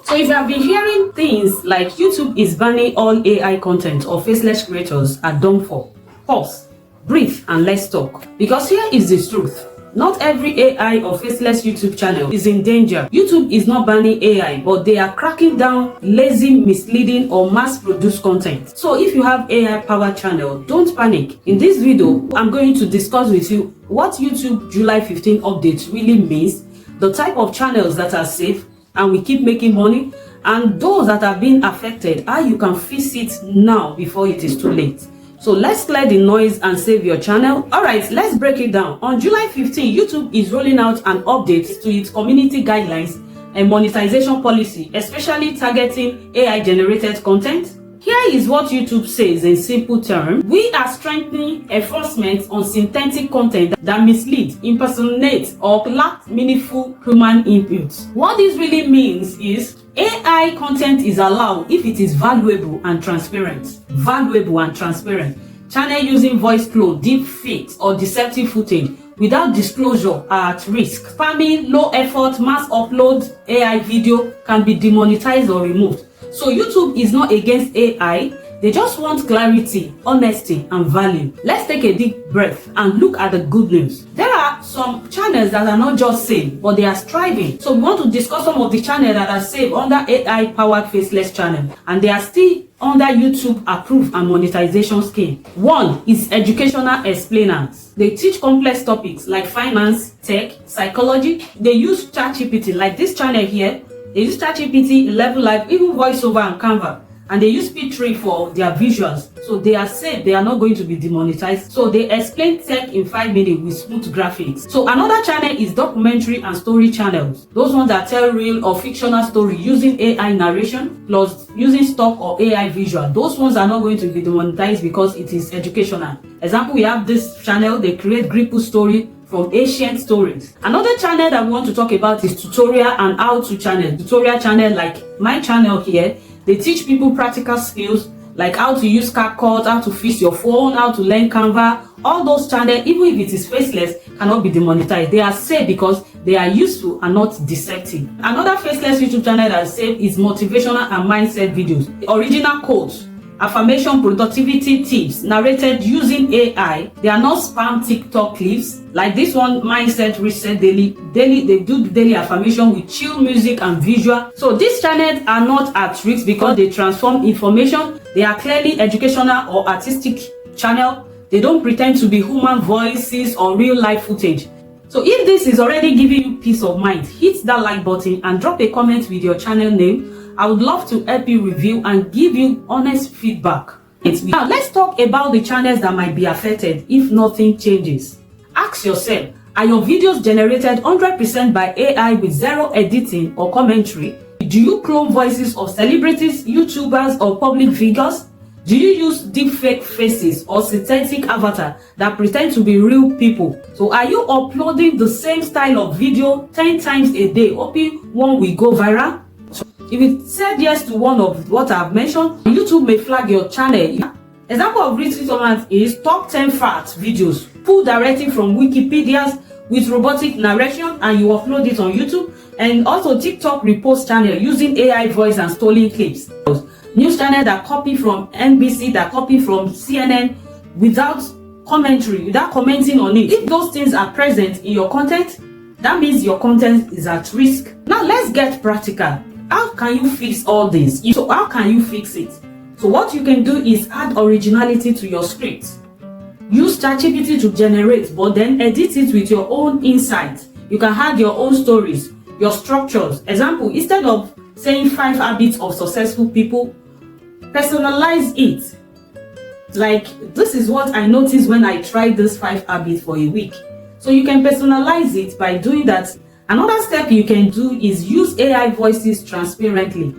So if you have been hearing things like YouTube is banning all AI content or faceless creators are done for, pause, breathe, and let's talk. Because here is the truth. Not every AI or faceless YouTube channel is in danger. YouTube is not banning AI, but they are cracking down lazy, misleading, or mass-produced content. So if you have AI-powered channel, don't panic. In this video, I'm going to discuss with you what YouTube July 15 update really means, the type of channels that are safe and we keep making money, and those that are being affected, how you can fix it now before it is too late. So let's clear the noise and save your channel. Alright, let's break it down. On July 15, YouTube is rolling out an update to its community guidelines and monetization policy, especially targeting AI generated content. Here is what YouTube says in simple terms. We are strengthening enforcement on synthetic content that mislead, impersonate, or lack meaningful human input. What this really means is AI content is allowed if it is valuable and transparent. Valuable and transparent. Channel using voice clone, deep fakes, or deceptive footage without disclosure are at risk. Spamming, low effort, mass upload AI video can be demonetized or removed. So YouTube is not against AI, they just want clarity, honesty, and value. Let's take a deep breath and look at the good news. There are some channels that are not just safe, but they are striving. So we want to discuss some of the channels that are safe under AI-powered faceless channel, and they are still under YouTube approved and monetization scheme. One is educational explainers. They teach complex topics like finance, tech, psychology. They use ChatGPT, like this channel here. They use ChatGPT, ElevenLabs, even voiceover and Canva, and they use Pictory for their visuals. So they are safe, they are not going to be demonetized. So they explain tech in 5 minutes with smooth graphics. So another channel is documentary and story channels. Those ones that tell real or fictional story using AI narration plus using stock or AI visual. Those ones are not going to be demonetized because it is educational. Example, we have this channel, they create Gripple story from ancient stories. Another channel that we want to talk about is tutorial and how-to channel. Tutorial channel like my channel here, they teach people practical skills like how to use CapCut, how to fix your phone, how to learn Canva. All those channels, even if it is faceless, cannot be demonetized. They are safe because they are useful and not deceptive. Another faceless YouTube channel that is safe is motivational and mindset videos. Original quotes, affirmation, productivity tips narrated using AI. They are not spam TikTok clips like this one, mindset reset daily. They do daily affirmation with chill music and visual. So these channels are not at risk because they transform information. They are clearly educational or artistic channel. They don't pretend to be human voices or real life footage. So if this is already giving you peace of mind, hit that like button and drop a comment with your channel name. I would love to help you review and give you honest feedback. Now let's talk about the channels that might be affected if nothing changes. Ask yourself, are your videos generated 100% by AI with zero editing or commentary? Do you clone voices of celebrities, YouTubers, or public figures? Do you use deepfake faces or synthetic avatar that pretend to be real people? So are you uploading the same style of video 10 times a day, hoping one will go viral? If you said yes to one of what I've mentioned, YouTube may flag your channel. Example of recent ones is top 10 facts videos, pulled directly from Wikipedia with robotic narration, and you upload it on YouTube. And also TikTok repost channel using AI voice and stolen clips. News channel that copy from NBC, that copy from CNN without commentary, without commenting on it. If those things are present in your content, that means your content is at risk. Now let's get practical. How can you fix all this? So how can you fix it? So what you can do is add originality to your script. Use ChatGPT to generate, but then edit it with your own insight. You can add your own stories, your structures. Example, instead of saying 5 habits of successful people, personalize it. Like, this is what I noticed when I tried this 5 habits for a week. So you can personalize it by doing that. Another step you can do is use AI voices transparently.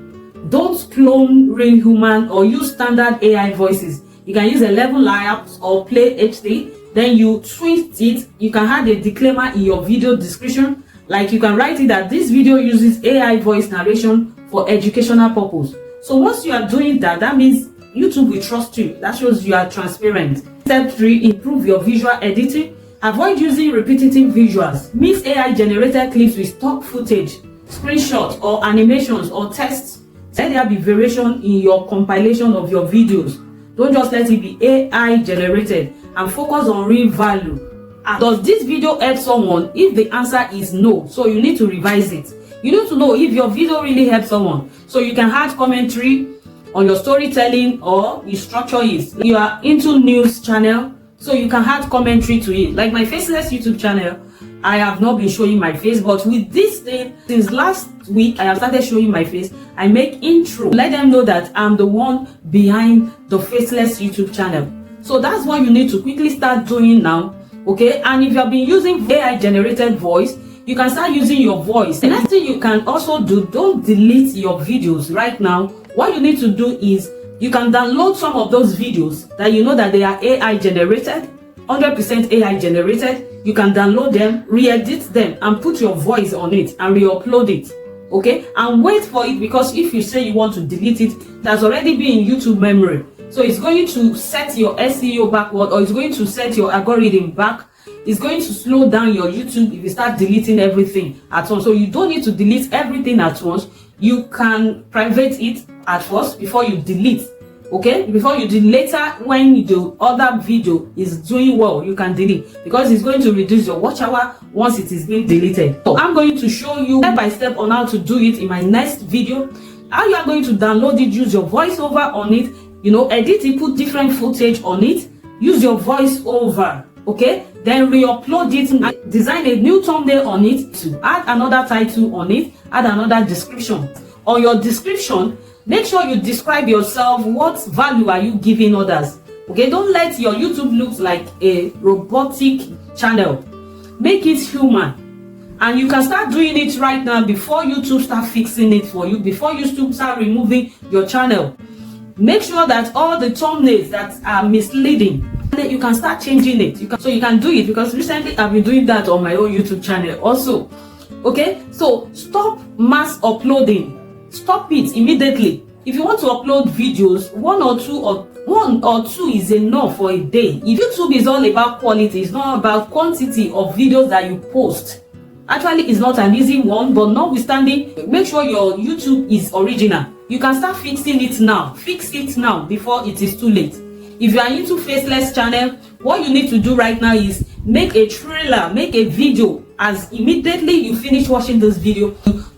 Don't clone real human or use standard AI voices. You can use ElevenLabs or Play HD. Then you twist it. You can add a disclaimer in your video description. Like you can write it that this video uses AI voice narration for educational purpose. So once you are doing that, that means YouTube will trust you. That shows you are transparent. Step 3, improve your visual editing. Avoid using repetitive visuals. Mix AI generated clips with stock footage. screenshots or animations or text. Let there be variation in your compilation of your videos. Don't just let it be AI generated, and focus on real value. And does this video help someone? If the answer is no, so you need to revise it. You need to know if your video really helps someone, so you can add commentary on your storytelling, or you structure it. You are into news channel, so you can add commentary to it. Like my Faceless YouTube channel, I have not been showing my face, but with this thing, since last week I have started showing my face. I make intro, let them know that I'm the one behind the Faceless YouTube channel. So that's what you need to quickly start doing now, okay? And if you have been using AI generated voice, you can start using your voice. The next thing you can also do, don't delete your videos right now. What you need to do is you can download some of those videos that you know that they are AI generated, 100% AI generated. You can download them, re-edit them, and put your voice on it and re-upload it, okay? And wait for it, because if you say you want to delete it, that's already been in YouTube memory. So it's going to set your SEO backward, or it's going to set your algorithm back. It's going to slow down your YouTube if you start deleting everything at once. So you don't need to delete everything at once. You can private it at first before you delete, okay? Before you delete, later when the other video is doing well, you can delete, because it's going to reduce your watch hour once it is being deleted. So I'm going to show you step by step on how to do it in my next video. How you are going to download it, use your voiceover on it, you know, edit it, put different footage on it, use your voiceover, okay? Then re-upload it and design a new thumbnail on it, to add another title on it, add another description. On your description, make sure you describe yourself. What value are you giving others? Okay, don't let your YouTube look like a robotic channel. Make it human. And you can start doing it right now before YouTube start fixing it for you, before YouTube start removing your channel. Make sure that all the thumbnails that are misleading, you can start changing it. So you can do it, because recently I've been doing that on my own YouTube channel also. Okay, so stop mass uploading. Stop it immediately. If you want to upload videos, one or two is enough for a day. If YouTube is all about quality, it's not about quantity of videos that you post. Actually, it's not an easy one, but notwithstanding, make sure your YouTube is original. You can start fixing it now. Fix it now before it is too late. If you are into Faceless channel, what you need to do right now is make a trailer, make a video. As immediately you finish watching this video,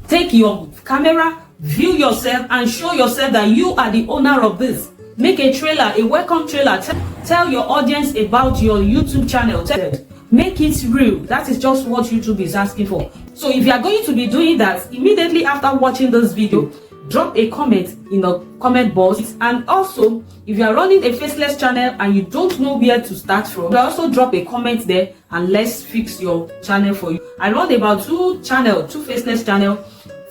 take your camera, view yourself, and show yourself that you are the owner of this. Make a trailer, a welcome trailer. Tell your audience about your YouTube channel. Make it real. That is just what YouTube is asking for. So if you are going to be doing that, immediately after watching this video, drop a comment in the comment box. And also, if you are running a Faceless channel and you don't know where to start from, also drop a comment there and let's fix your channel for you. I run about two Faceless channel,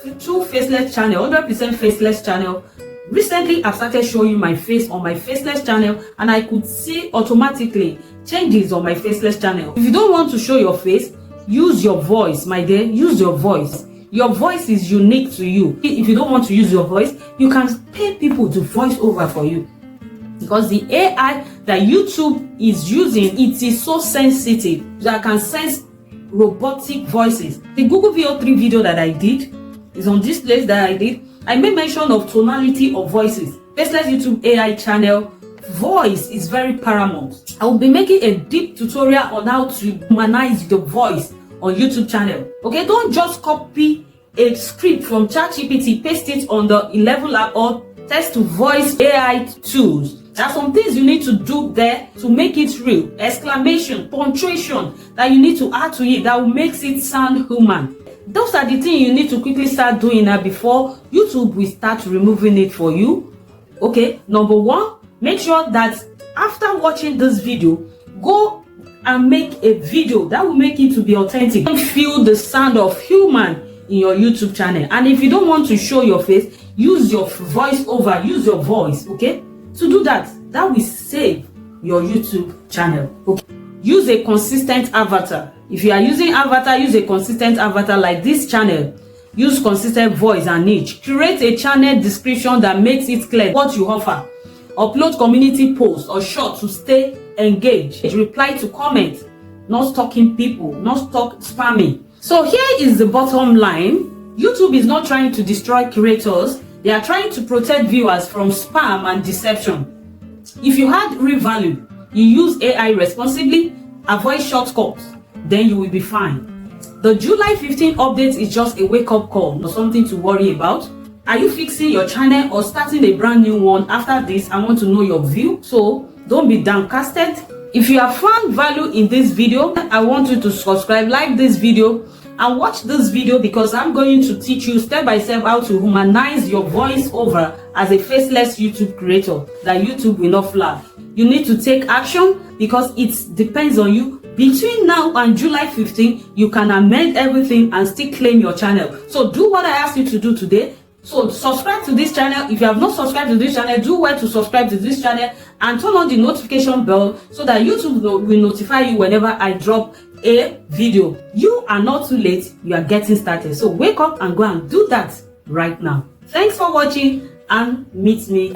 100% Faceless channel. Recently, I've started showing my face on my Faceless channel, and I could see automatically changes on my Faceless channel. If you don't want to show your face, use your voice, my dear. Use your voice. Your voice is unique to you. If you don't want to use your voice, you can pay people to voice over for you, because the AI that YouTube is using, it is so sensitive that I can sense robotic voices. The Google VO3 video that I did is on this place that I did. I made mention of tonality of voices. Faceless YouTube AI channel, voice is very paramount. I will be making a deep tutorial on how to humanize the voice on YouTube channel. Okay, don't just copy a script from ChatGPT, paste it on the ElevenLabs or text to voice AI tools. There are some things you need to do there to make it real. Exclamation, punctuation that you need to add to it that will make it sound human. Those are the things you need to quickly start doing now before YouTube will start removing it for you. Okay, number one, make sure that after watching this video, go and make a video that will make it to be authentic. Feel the sound of human in your YouTube channel. And if you don't want to show your face, use your voice over, use your voice, okay? To do that, that will save your YouTube channel. Okay, use a consistent avatar. If you are using avatar, use a consistent avatar like this channel. Use consistent voice and niche. Create a channel description that makes it clear what you offer. Upload community posts or short to stay engaged. Reply to comments, not stalking people, not spamming. So here is the bottom line. YouTube is not trying to destroy creators. They are trying to protect viewers from spam and deception. If you had real value, you use AI responsibly, avoid shortcuts, then you will be fine. The July 15 update is just a wake-up call, not something to worry about. Are you fixing your channel or starting a brand new one? After this, I want to know your view, so don't be downcasted. If you have found value in this video, I want you to subscribe, like this video, and watch this video, because I'm going to teach you step by step how to humanize your voice over as a faceless YouTube creator that YouTube will not flag. You need to take action because it depends on you. Between now and July 15, you can amend everything and still claim your channel. So do what I asked you to do today. So subscribe to this channel. If you have not subscribed to this channel, do well to subscribe to this channel and turn on the notification bell so that YouTube will notify you whenever I drop a video. You are not too late. You are getting started. So wake up and go and do that right now. Thanks for watching and meet me